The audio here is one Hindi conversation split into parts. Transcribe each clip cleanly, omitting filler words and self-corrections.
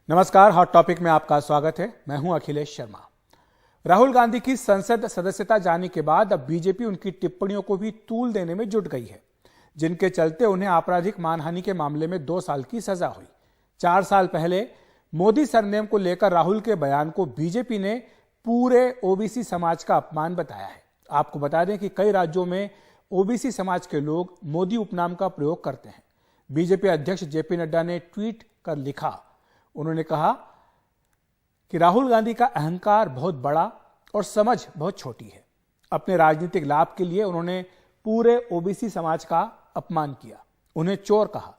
नमस्कार, हॉट टॉपिक में आपका स्वागत है। मैं हूं अखिलेश शर्मा। राहुल गांधी की संसद सदस्यता जाने के बाद अब बीजेपी उनकी टिप्पणियों को भी तूल देने में जुट गई है, जिनके चलते उन्हें आपराधिक मानहानि के मामले में 2 साल की सजा हुई। 4 साल पहले मोदी सरनेम को लेकर राहुल के बयान को बीजेपी ने पूरे ओबीसी समाज का अपमान बताया है। आपको बता दें कि कई राज्यों में ओबीसी समाज के लोग मोदी उपनाम का प्रयोग करते हैं। बीजेपी अध्यक्ष जेपी नड्डा ने ट्वीट कर लिखा, उन्होंने कहा कि राहुल गांधी का अहंकार बहुत बड़ा और समझ बहुत छोटी है। अपने राजनीतिक लाभ के लिए उन्होंने पूरे ओबीसी समाज का अपमान किया, उन्हें चोर कहा।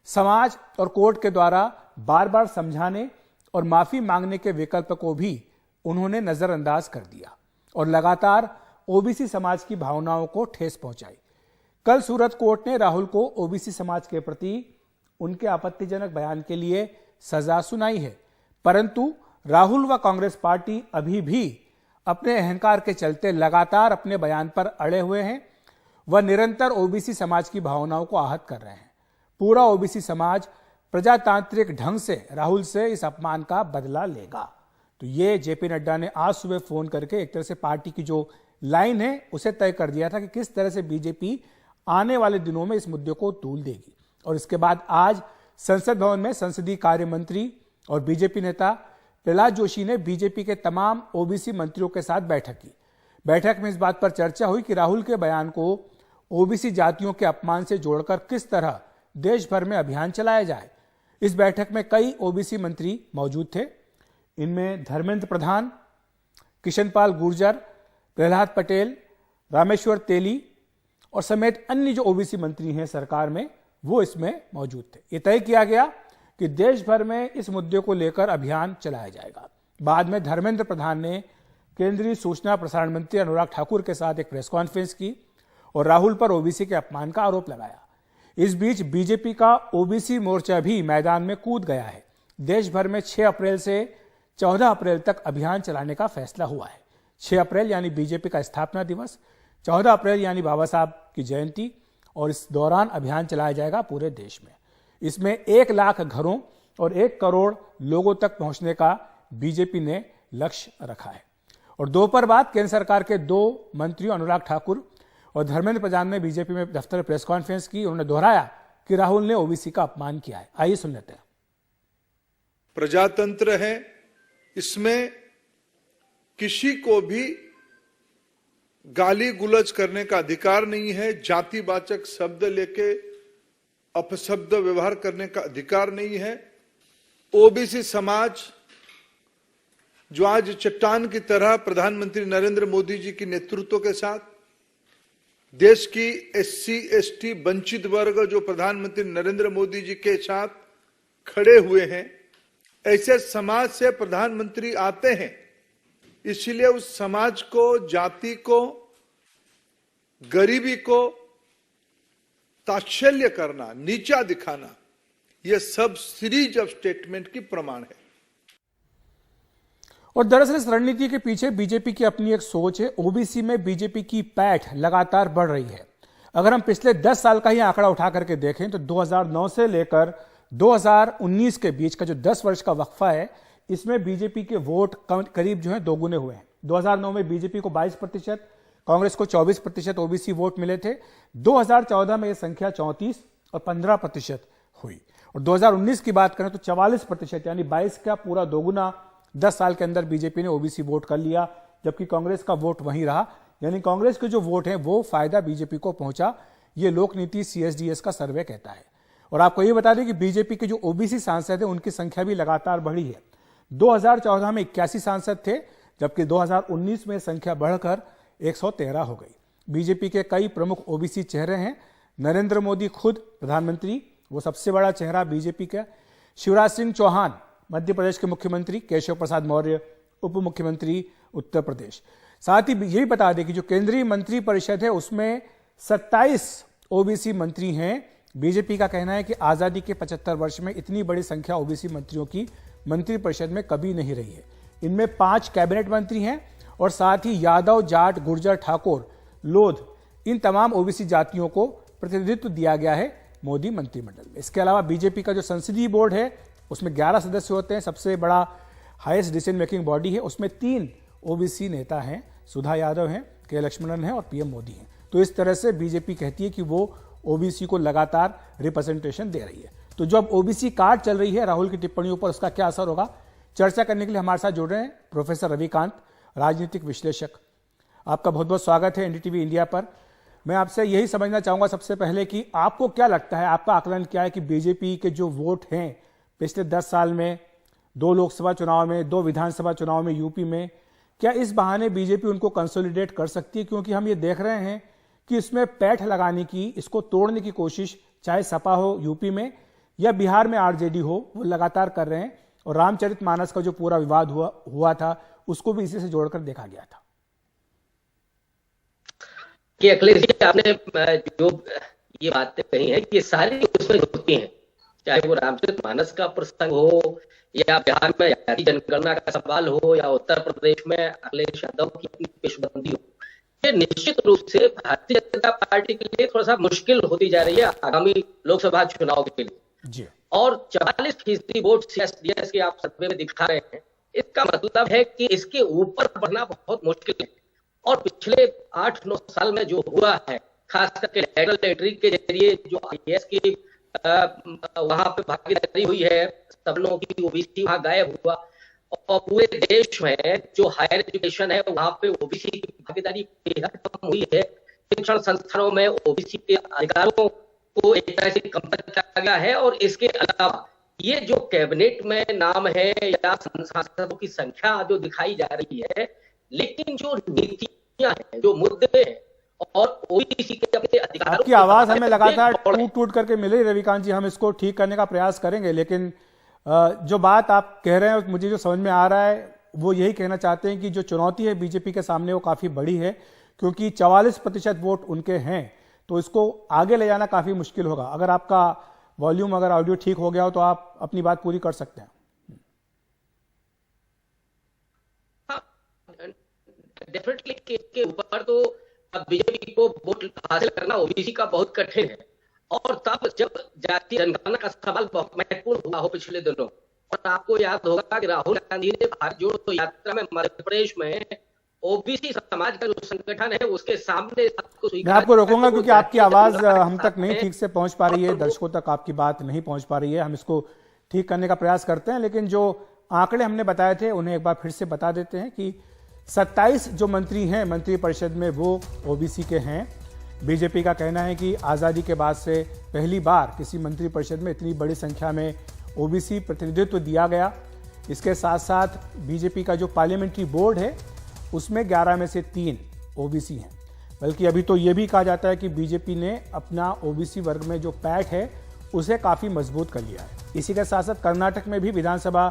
समाज और कोर्ट के द्वारा बार बार समझाने और माफी मांगने के विकल्प को भी उन्होंने नजरअंदाज कर दिया और लगातार ओबीसी समाज की भावनाओं को ठेस पहुंचाई। कल सूरत कोर्ट ने राहुल को ओबीसी समाज के प्रति उनके आपत्तिजनक बयान के लिए सजा सुनाई है, परंतु राहुल व कांग्रेस पार्टी अभी भी अपने अहंकार के चलते लगातार अपने बयान पर अड़े हुए हैं व निरंतर ओबीसी समाज की भावनाओं को आहत कर रहे हैं। पूरा ओबीसी समाज प्रजातांत्रिक ढंग से राहुल से इस अपमान का बदला लेगा। तो ये जेपी नड्डा ने आज सुबह फोन करके एक तरह से पार्टी की जो लाइन है उसे तय कर दिया था कि किस तरह से बीजेपी आने वाले दिनों में इस मुद्दे को तूल देगी। और इसके बाद आज संसद भवन में संसदीय कार्य मंत्री और बीजेपी नेता प्रहलाद जोशी ने बीजेपी के तमाम ओबीसी मंत्रियों के साथ बैठक की। बैठक में इस बात पर चर्चा हुई कि राहुल के बयान को ओबीसी जातियों के अपमान से जोड़कर किस तरह देश भर में अभियान चलाया जाए। इस बैठक में कई ओबीसी मंत्री मौजूद थे। इनमें धर्मेंद्र प्रधान, किशनपाल गुर्जर, प्रहलाद पटेल, रामेश्वर तेली और समेत अन्य जो ओबीसी मंत्री हैं सरकार में, वो इसमें मौजूद थे। ये तय किया गया कि देश भर में इस मुद्दे को लेकर अभियान चलाया जाएगा। बाद में धर्मेंद्र प्रधान ने केंद्रीय सूचना प्रसारण मंत्री अनुराग ठाकुर के साथ एक प्रेस कॉन्फ्रेंस की और राहुल पर ओबीसी के अपमान का आरोप लगाया। इस बीच बीजेपी का ओबीसी मोर्चा भी मैदान में कूद गया है। देश भर में 6 अप्रैल से 14 अप्रैल तक अभियान चलाने का फैसला हुआ है। 6 अप्रैल यानी बीजेपी का स्थापना दिवस, 14 अप्रैल यानी बाबा साहब की जयंती, और इस दौरान अभियान चलाया जाएगा पूरे देश में। इसमें 1 लाख घरों और 1 करोड़ लोगों तक पहुंचने का बीजेपी ने लक्ष्य रखा है। और दोपहर बाद केंद्र सरकार के 2 मंत्रियों अनुराग ठाकुर और धर्मेंद्र प्रधान ने बीजेपी में दफ्तर प्रेस कॉन्फ्रेंस की। उन्होंने दोहराया कि राहुल ने ओबीसी का अपमान किया है। आइए सुन लेते हैं। प्रजातंत्र है, इसमें किसी को भी गाली गुलज करने का अधिकार नहीं है, जातिवाचक शब्द लेके अपशब्द व्यवहार करने का अधिकार नहीं है। ओबीसी समाज जो आज चट्टान की तरह प्रधानमंत्री नरेंद्र मोदी जी के नेतृत्व के साथ देश की एससी एसटी वंचित वर्ग जो प्रधानमंत्री नरेंद्र मोदी जी के साथ खड़े हुए हैं, ऐसे समाज से प्रधानमंत्री आते हैं। इसलिए उस समाज को, जाति को, गरीबी को ताच्छल्य करना, नीचा दिखाना, यह सब सीरीज ऑफ स्टेटमेंट की प्रमाण है। और दरअसल इस रणनीति के पीछे बीजेपी की अपनी एक सोच है। ओबीसी में बीजेपी की पैठ लगातार बढ़ रही है। अगर हम पिछले 10 साल का ही आंकड़ा उठा करके देखें तो 2009 से लेकर 2019 के बीच का जो 10 वर्ष का वक्फा है, इसमें बीजेपी के वोट करीब जो है दोगुने हुए हैं। 2009 में बीजेपी को 22%, कांग्रेस को 24% ओबीसी वोट मिले थे। 2014 में यह संख्या 34 और 15% हुई। और 2019 की बात करें तो 44%, यानी 22 का पूरा दोगुना 10 साल के अंदर बीजेपी ने ओबीसी वोट कर लिया, जबकि कांग्रेस का वोट वहीं रहा। यानी कांग्रेस के जो वोट हैं वो फायदा बीजेपी को पहुंचा, ये लोक नीति CSDS का सर्वे कहता है। और आपको ये बता दें कि बीजेपी के जो ओबीसी सांसद हैं उनकी संख्या भी लगातार बढ़ी है। 2014 में 81 सांसद थे, जबकि 2019 में संख्या बढ़कर 113 हो गई। बीजेपी के कई प्रमुख ओबीसी चेहरे हैं। नरेंद्र मोदी खुद प्रधानमंत्री, वो सबसे बड़ा चेहरा बीजेपी का। शिवराज सिंह चौहान मध्य प्रदेश के मुख्यमंत्री, केशव प्रसाद मौर्य उप मुख्यमंत्री उत्तर प्रदेश। साथ ही यही बता दें कि जो केंद्रीय मंत्री परिषद है उसमें 27 ओबीसी मंत्री हैं। बीजेपी का कहना है कि आजादी के 75 वर्ष में इतनी बड़ी संख्या ओबीसी मंत्रियों की मंत्रिपरिषद में कभी नहीं रही है। इनमें 5 कैबिनेट मंत्री हैं और साथ ही यादव, जाट, गुर्जर, ठाकुर, लोध, इन तमाम ओबीसी जातियों को प्रतिनिधित्व दिया गया है मोदी मंत्रिमंडल में। इसके अलावा बीजेपी का जो संसदीय बोर्ड है उसमें 11 सदस्य होते हैं, सबसे बड़ा हाईएस्ट डिसीजन मेकिंग बॉडी है। उसमें 3 ओबीसी नेता हैं, सुधा यादव हैं, के लक्ष्मणन हैं और पीएम मोदी हैं। तो इस तरह से बीजेपी कहती है कि वो ओबीसी को लगातार रिप्रेजेंटेशन दे रही है। तो जो अब ओबीसी कार्ड चल रही है राहुल की टिप्पणियों पर, उसका क्या असर होगा, चर्चा करने के लिए हमारे साथ जुड़ रहे हैं प्रोफेसर रविकांत, राजनीतिक विश्लेषक। आपका बहुत बहुत स्वागत है एनडीटीवी इंडिया पर। मैं आपसे यही समझना चाहूंगा सबसे पहले कि आपको क्या लगता है, आपका आकलन क्या है कि बीजेपी के जो वोट हैं पिछले 10 साल में, 2 लोकसभा चुनाव में, 2 विधानसभा चुनाव में यूपी में, क्या इस बहाने बीजेपी उनको कंसोलिडेट कर सकती है? क्योंकि हम ये देख रहे हैं कि इसमें पैठ लगाने की, इसको तोड़ने की कोशिश चाहे सपा हो यूपी में या बिहार में आरजेडी हो, वो लगातार कर रहे हैं। और रामचरितमानस का जो पूरा विवाद हुआ था उसको भी इसी से जोड़कर देखा गया था। कि अखिलेश जी, आपने जो ये बातें कही हैं कि सारी उसमें होती हैं, चाहे वो रामचरितमानस का प्रसंग हो या बिहार में जाति जनगणना का सवाल हो या उत्तर प्रदेश में अखिलेश यादव की अपनी पेशबंदी हो, ये निश्चित रूप से भारतीय जनता पार्टी के लिए थोड़ा सा मुश्किल होती जा रही है आगामी लोकसभा चुनाव के लिए जी। और 44% वोट सीएसडीएस के आप सर्वे में दिखा रहे हैं, इसका मतलब है कि इसके ऊपर बढ़ना बहुत मुश्किल है। और पिछले 8-9 साल में जो हुआ है, खास करके लेटरल एंट्री के जरिए जो आईएएस की वहां पे भागीदारी हुई है, सवर्णों की ओबीसी वहां गायब हुआ और पूरे देश में जो हायर एजुकेशन है वहां पे ओबीसी की भागीदारी बेहद कम हुई है। शिक्षण संस्थानों में ओबीसी के अधिकारों को एक तरह से कम किया गया है। और इसके अलावा ये जो कैबिनेट में नाम है या सांसदों की संख्या जो दिखाई जा रही है, लेकिन जो नीतियां हैं, जो मुद्दे हैं और ओबीसी के अपने अधिकारों, आपकी आवाज हमें लगातार टूट करके मिल रही रविकांत जी, हम इसको ठीक करने का प्रयास करेंगे। लेकिन जो बात आप कह रहे हैं मुझे जो समझ में आ रहा है वो यही कहना चाहते हैं कि जो चुनौती है बीजेपी के सामने वो काफी बड़ी है, क्योंकि 44% वोट उनके हैं, तो इसको आगे ले जाना काफी मुश्किल होगा। अगर आपका वॉल्यूम, अगर ऑडियो ठीक हो गया हो तो आप अपनी बात पूरी कर सकते हैं। डेफिनेटली के ऊपर तो बीजेपी को वोट हासिल करना ओबीसी का बहुत कठिन है। और तब जब जातीय जनगणना का सवाल बहुत महत्वपूर्ण हुआ हो पिछले दिनों, और आपको याद होगा कि राहुल गांधी ने भारत जोड़ो यात्रा में मध्य प्रदेश में ओबीसी समाज का जो संगठन है उसके सामने मैं आपको रोकूंगा क्योंकि आपकी आवाज हम तक नहीं ठीक से पहुंच पा रही है, दर्शकों तक आपकी बात नहीं पहुंच पा रही है। हम इसको ठीक करने का प्रयास करते हैं, लेकिन जो आंकड़े हमने बताए थे उन्हें एक बार फिर से बता देते हैं कि 27 जो मंत्री हैं मंत्रिपरिषद में वो ओबीसी के हैं। बीजेपी का कहना है कि आज़ादी के बाद से पहली बार किसी मंत्रिपरिषद में इतनी बड़ी संख्या में ओबीसी प्रतिनिधित्व दिया गया। इसके साथ साथ बीजेपी का जो पार्लियामेंट्री बोर्ड है उसमें 11 में से 3 ओबीसी हैं। बल्कि अभी तो ये भी कहा जाता है कि बीजेपी ने अपना ओबीसी वर्ग में जो पैठ है उसे काफ़ी मजबूत कर लिया है। इसी के साथ साथ कर्नाटक में भी विधानसभा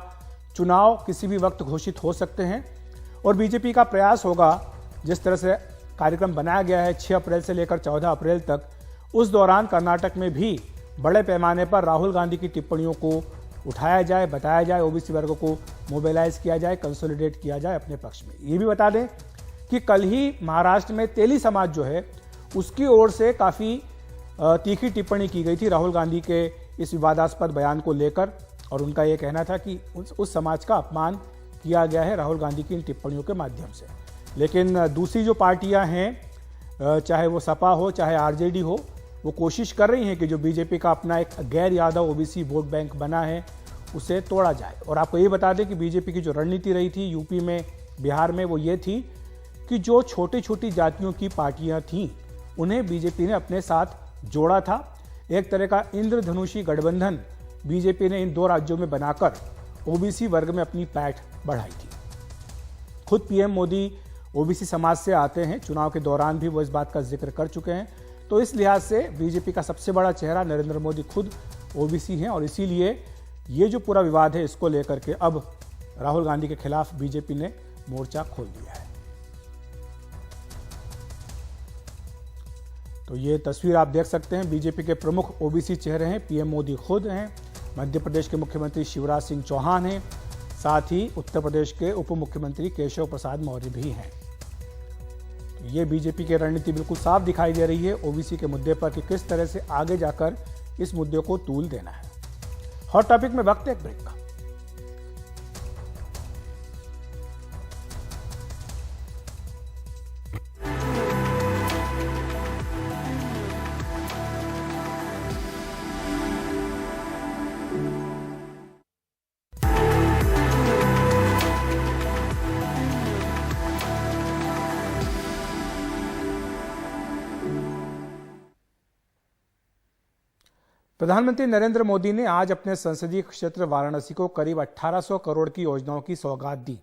चुनाव किसी भी वक्त घोषित हो सकते हैं और बीजेपी का प्रयास होगा, जिस तरह से कार्यक्रम बनाया गया है 6 अप्रैल से लेकर 14 अप्रैल तक, उस दौरान कर्नाटक में भी बड़े पैमाने पर राहुल गांधी की टिप्पणियों को उठाया जाए, बताया जाए, ओबीसी वर्ग को मोबिलाइज किया जाए, कंसोलिडेट किया जाए अपने पक्ष में। ये भी बता दें कि कल ही महाराष्ट्र में तेली समाज जो है उसकी ओर से काफ़ी तीखी टिप्पणी की गई थी राहुल गांधी के इस विवादास्पद बयान को लेकर, और उनका ये कहना था कि उस समाज का अपमान किया गया है राहुल गांधी की इन टिप्पणियों के माध्यम से। लेकिन दूसरी जो पार्टियां हैं, चाहे वो सपा हो चाहे आरजेडी हो, वो कोशिश कर रही हैं कि जो बीजेपी का अपना एक गैर यादव ओबीसी वोट बैंक बना है उसे तोड़ा जाए। और आपको ये बता दें कि बीजेपी की जो रणनीति रही थी यूपी में, बिहार में, वो ये थी कि जो छोटी छोटी जातियों की पार्टियां थीं उन्हें बीजेपी ने अपने साथ जोड़ा था। एक तरह का इंद्रधनुषी गठबंधन बीजेपी ने इन 2 राज्यों में बनाकर ओबीसी वर्ग में अपनी पैठ बढ़ाई थी। खुद पीएम मोदी ओबीसी समाज से आते हैं, चुनाव के दौरान भी वो इस बात का जिक्र कर चुके हैं। तो इस लिहाज से बीजेपी का सबसे बड़ा चेहरा नरेंद्र मोदी खुद ओबीसी हैं और इसीलिए ये जो पूरा विवाद है इसको लेकर के अब राहुल गांधी के खिलाफ बीजेपी ने मोर्चा खोल दिया है। तो ये तस्वीर आप देख सकते हैं, बीजेपी के प्रमुख ओबीसी चेहरे हैं, पीएम मोदी खुद हैं, मध्य प्रदेश के मुख्यमंत्री शिवराज सिंह चौहान हैं, साथ ही उत्तर प्रदेश के उप मुख्यमंत्री केशव प्रसाद मौर्य भी हैं। ये बीजेपी की रणनीति बिल्कुल साफ दिखाई दे रही है ओबीसी के मुद्दे पर कि किस तरह से आगे जाकर इस मुद्दे को तूल देना है। हॉट टॉपिक में वक्त है एक ब्रेक का। प्रधानमंत्री नरेंद्र मोदी ने आज अपने संसदीय क्षेत्र वाराणसी को करीब 1800 करोड़ की योजनाओं की सौगात दी।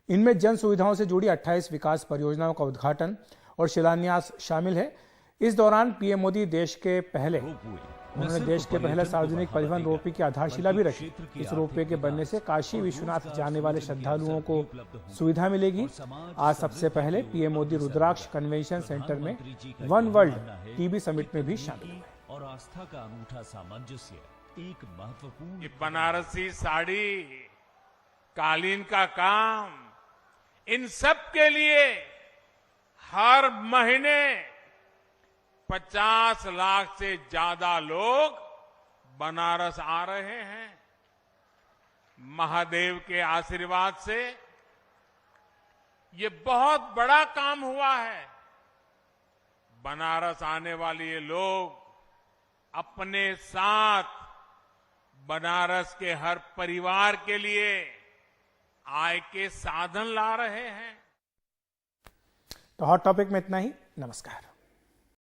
इनमें जन सुविधाओं से जुड़ी 28 विकास परियोजनाओं का उद्घाटन और शिलान्यास शामिल है। इस दौरान पीएम मोदी देश के पहले सार्वजनिक परिवहन रोपवे की आधारशिला भी रखी। इस रोपवे के बनने से काशी विश्वनाथ जाने वाले श्रद्धालुओं को सुविधा मिलेगी। आज सबसे पहले पीएम मोदी रुद्राक्ष कन्वेंशन सेंटर में वन वर्ल्ड टीबी समिट में भी शामिल हुए। और आस्था का अनूठा सामंजस्य एक महत्वपूर्ण ये बनारसी साड़ी, कालीन का काम, इन सब के लिए हर महीने 50 लाख से ज्यादा लोग बनारस आ रहे हैं। महादेव के आशीर्वाद से ये बहुत बड़ा काम हुआ है। बनारस आने वाले ये लोग अपने साथ बनारस के हर परिवार के लिए आय के साधन ला रहे हैं। तो हॉट टॉपिक में इतना ही। नमस्कार।